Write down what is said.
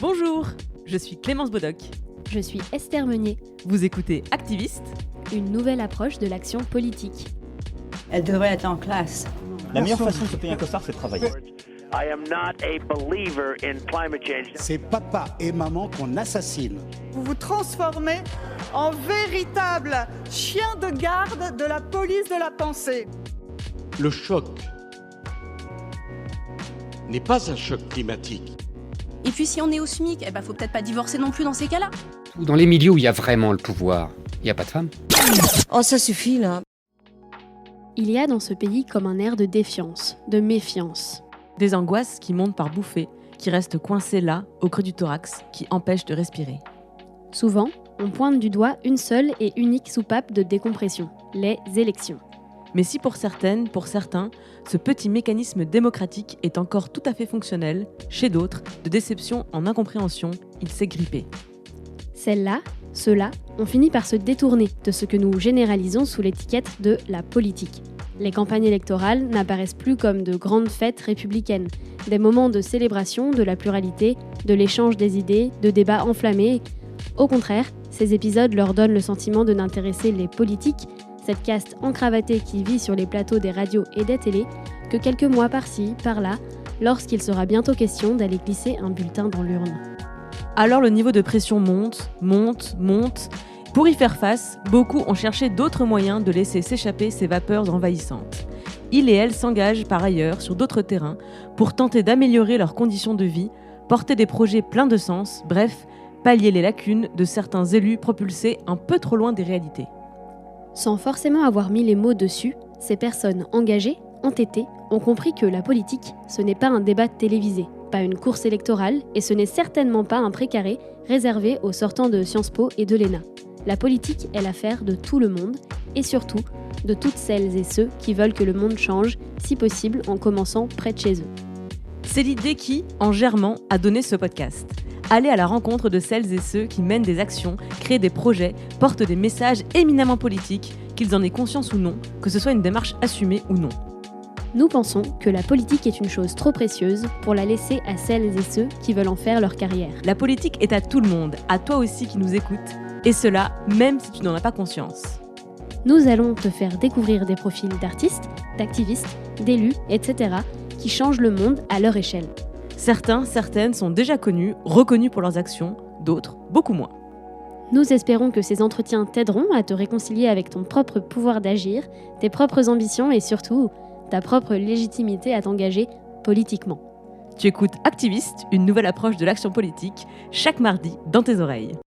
Bonjour, je suis Clémence Bodoc. Je suis Esther Meunier. Vous écoutez Activiste, une nouvelle approche de l'action politique. Elle devrait être en classe. La meilleure façon de se payer un costard, c'est de travailler. I am not a believer in climate change. C'est papa et maman qu'on assassine. Vous vous transformez en véritable chien de garde de la police de la pensée. Le choc n'est pas un choc climatique. Et puis si on est au SMIC, faut peut-être pas divorcer non plus dans ces cas-là. Dans les milieux où il y a vraiment le pouvoir, il n'y a pas de femmes. Oh, ça suffit là. Il y a dans ce pays comme un air de défiance, de méfiance. des angoisses qui montent par bouffées, qui restent coincées là, au creux du thorax, qui empêchent de respirer. Souvent, on pointe du doigt une seule et unique soupape de décompression, les élections. Mais si pour certaines, pour certains, ce petit mécanisme démocratique est encore tout à fait fonctionnel, chez d'autres, de déception en incompréhension, il s'est grippé. Celles-là, ceux-là, ont fini par se détourner de ce que nous généralisons sous l'étiquette de la politique. Les campagnes électorales n'apparaissent plus comme de grandes fêtes républicaines, des moments de célébration de la pluralité, de l'échange des idées, de débats enflammés. Au contraire, ces épisodes leur donnent le sentiment de n'intéresser les politiques, cette caste encravatée qui vit sur les plateaux des radios et des télés, que quelques mois par-ci, par-là, lorsqu'il sera bientôt question d'aller glisser un bulletin dans l'urne. Alors le niveau de pression monte. Pour y faire face, beaucoup ont cherché d'autres moyens de laisser s'échapper ces vapeurs envahissantes. Ils et elles s'engagent par ailleurs sur d'autres terrains pour tenter d'améliorer leurs conditions de vie, porter des projets pleins de sens, bref, pallier les lacunes de certains élus propulsés un peu trop loin des réalités. Sans forcément avoir mis les mots dessus, ces personnes engagées, entêtées, ont compris que la politique, ce n'est pas un débat télévisé, pas une course électorale, et ce n'est certainement pas un précaré réservé aux sortants de Sciences Po et de l'ENA. La politique est l'affaire de tout le monde, et surtout de toutes celles et ceux qui veulent que le monde change, si possible en commençant près de chez eux. C'est l'idée qui, en germant, a donné ce podcast. Aller à la rencontre de celles et ceux qui mènent des actions, créent des projets, portent des messages éminemment politiques, qu'ils en aient conscience ou non, que ce soit une démarche assumée ou non. Nous pensons que la politique est une chose trop précieuse pour la laisser à celles et ceux qui veulent en faire leur carrière. La politique est à tout le monde, à toi aussi qui nous écoutes, et cela même si tu n'en as pas conscience. Nous allons te faire découvrir des profils d'artistes, d'activistes, d'élus, etc. qui changent le monde à leur échelle. Certains, certaines sont déjà connus, reconnus pour leurs actions, d'autres, beaucoup moins. Nous espérons que ces entretiens t'aideront à te réconcilier avec ton propre pouvoir d'agir, tes propres ambitions et surtout ta propre légitimité à t'engager politiquement. Tu écoutes Activiste, une nouvelle approche de l'action politique, chaque mardi dans tes oreilles.